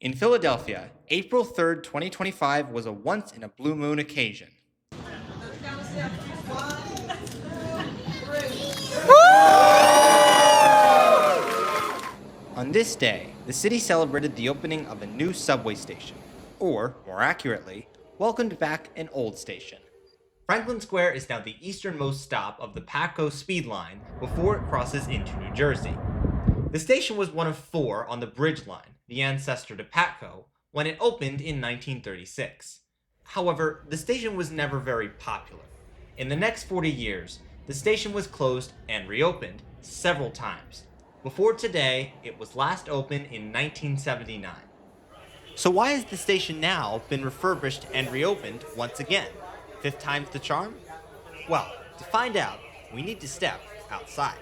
In Philadelphia, April 3rd, 2025 was a once in a blue moon occasion. On this day, the city celebrated the opening of a new subway station, or, more accurately, welcomed back an old station. Franklin Square is now the easternmost stop of the Patco Speed Line before it crosses into New Jersey. The station was one of four on the Bridge Line, the ancestor to Patco, when it opened in 1936. However, the station was never very popular. In the next 40 years, the station was closed and reopened several times. Before today, it was last opened in 1979. So why has the station now been refurbished and reopened once again? Fifth time's the charm? Well, to find out, we need to step outside.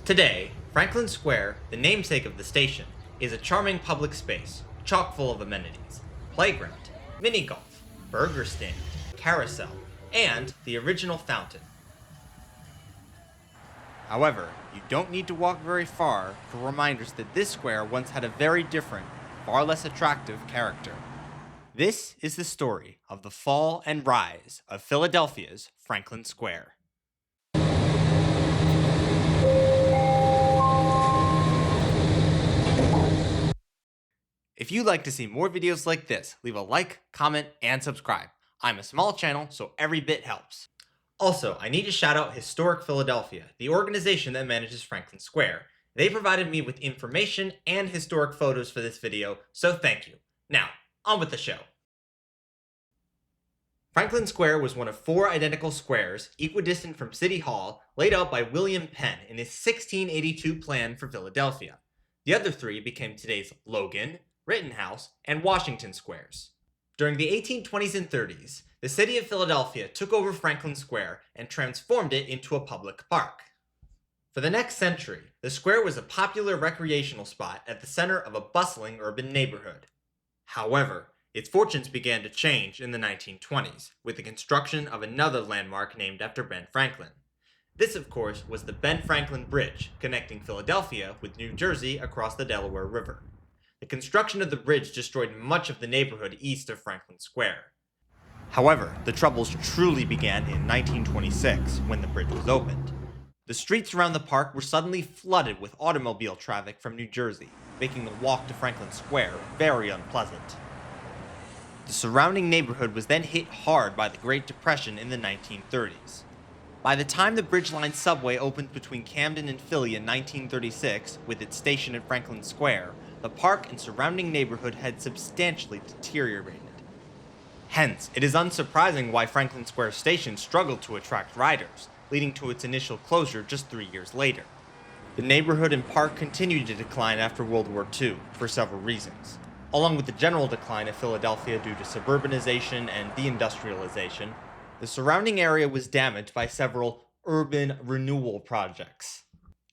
Today, Franklin Square, the namesake of the station, is a charming public space, chock full of amenities: playground, mini golf, burger stand, carousel, and the original fountain. However, you don't need to walk very far for reminders that this square once had a very different, far less attractive character. This is the story of the fall and rise of Philadelphia's Franklin Square. If you'd like to see more videos like this, leave a like, comment, and subscribe. I'm a small channel, so every bit helps. Also, I need to shout out Historic Philadelphia, the organization that manages Franklin Square. They provided me with information and historic photos for this video, so thank you. Now, on with the show. Franklin Square was one of four identical squares, equidistant from City Hall, laid out by William Penn in his 1682 plan for Philadelphia. The other three became today's Logan, Rittenhouse, and Washington squares. During the 1820s and 30s, the city of Philadelphia took over Franklin Square and transformed it into a public park. For the next century, the square was a popular recreational spot at the center of a bustling urban neighborhood. However, its fortunes began to change in the 1920s, with the construction of another landmark named after Ben Franklin. This, of course, was the Ben Franklin Bridge, connecting Philadelphia with New Jersey across the Delaware River. The construction of the bridge destroyed much of the neighborhood east of Franklin Square. However, the troubles truly began in 1926, when the bridge was opened. The streets around the park were suddenly flooded with automobile traffic from New Jersey, making the walk to Franklin Square very unpleasant. The surrounding neighborhood was then hit hard by the Great Depression in the 1930s. By the time the Bridge Line subway opened between Camden and Philly in 1936, with its station at Franklin Square, the park and surrounding neighborhood had substantially deteriorated. Hence, it is unsurprising why Franklin Square Station struggled to attract riders, leading to its initial closure just 3 years later. The neighborhood and park continued to decline after World War II, for several reasons. Along with the general decline of Philadelphia due to suburbanization and deindustrialization, the surrounding area was damaged by several urban renewal projects.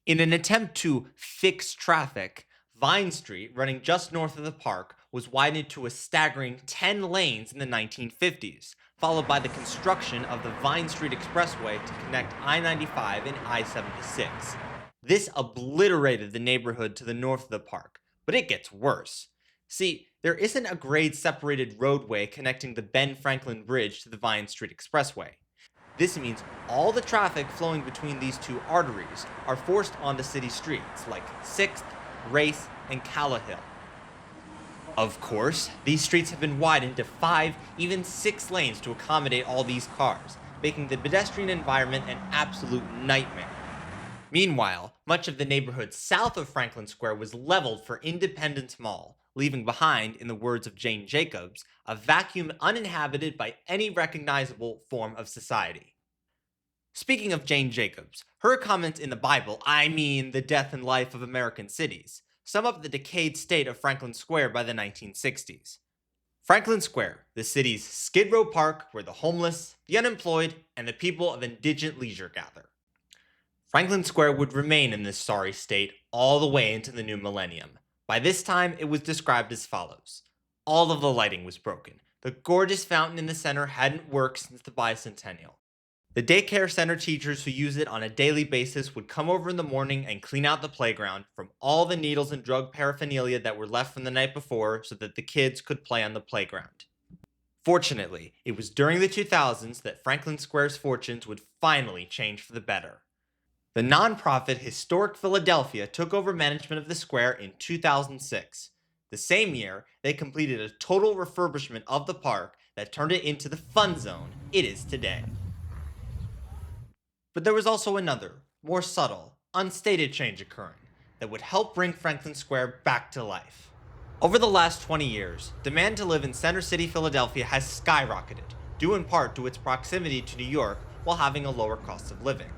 In an attempt to fix traffic, Vine Street, running just north of the park, was widened to a staggering 10 lanes in the 1950s, followed by the construction of the Vine Street Expressway to connect I-95 and I-76. This obliterated the neighborhood to the north of the park, but it gets worse. See, there isn't a grade-separated roadway connecting the Ben Franklin Bridge to the Vine Street Expressway. This means all the traffic flowing between these two arteries are forced onto city streets like 6th, Race, and Callahill. Of course, these streets have been widened to 5, even 6 lanes to accommodate all these cars, making the pedestrian environment an absolute nightmare. Meanwhile, much of the neighborhood south of Franklin Square was leveled for Independence Mall, leaving behind, in the words of Jane Jacobs, a vacuum uninhabited by any recognizable form of society. Speaking of Jane Jacobs, her comments in the Bible, I mean the death and life of American cities, sum up the decayed state of Franklin Square by the 1960s. Franklin Square, the city's Skid Row Park where the homeless, the unemployed, and the people of indigent leisure gather. Franklin Square would remain in this sorry state all the way into the new millennium. By this time, it was described as follows. All of the lighting was broken. The gorgeous fountain in the center hadn't worked since the bicentennial. The daycare center teachers who use it on a daily basis would come over in the morning and clean out the playground from all the needles and drug paraphernalia that were left from the night before so that the kids could play on the playground. Fortunately, it was during the 2000s that Franklin Square's fortunes would finally change for the better. The nonprofit Historic Philadelphia took over management of the square in 2006. The same year, they completed a total refurbishment of the park that turned it into the fun zone it is today. But there was also another, more subtle, unstated change occurring that would help bring Franklin Square back to life. Over the last 20 years, demand to live in Center City, Philadelphia has skyrocketed, due in part to its proximity to New York while having a lower cost of living.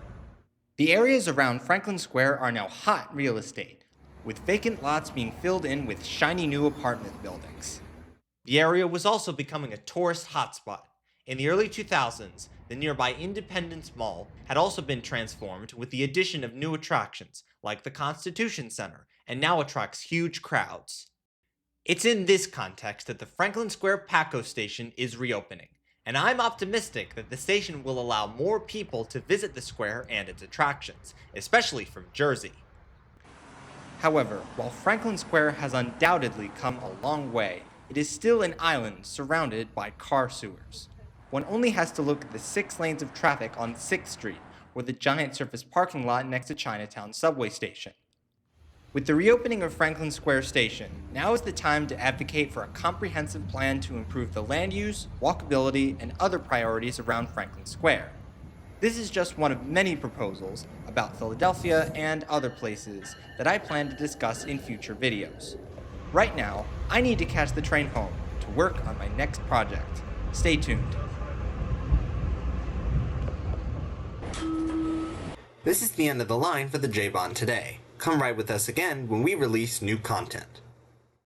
The areas around Franklin Square are now hot real estate, with vacant lots being filled in with shiny new apartment buildings. The area was also becoming a tourist hotspot. In the early 2000s, the nearby Independence Mall had also been transformed with the addition of new attractions, like the Constitution Center, and now attracts huge crowds. It's in this context that the Franklin Square Paco station is reopening, and I'm optimistic that the station will allow more people to visit the square and its attractions, especially from Jersey. However, while Franklin Square has undoubtedly come a long way, it is still an island surrounded by car sewers. One only has to look at the 6 lanes of traffic on 6th Street, or the giant surface parking lot next to Chinatown subway station. With the reopening of Franklin Square Station, now is the time to advocate for a comprehensive plan to improve the land use, walkability, and other priorities around Franklin Square. This is just one of many proposals about Philadelphia and other places that I plan to discuss in future videos. Right now, I need to catch the train home to work on my next project. Stay tuned. This is the end of the line for the J-Bahn today. Come ride with us again when we release new content.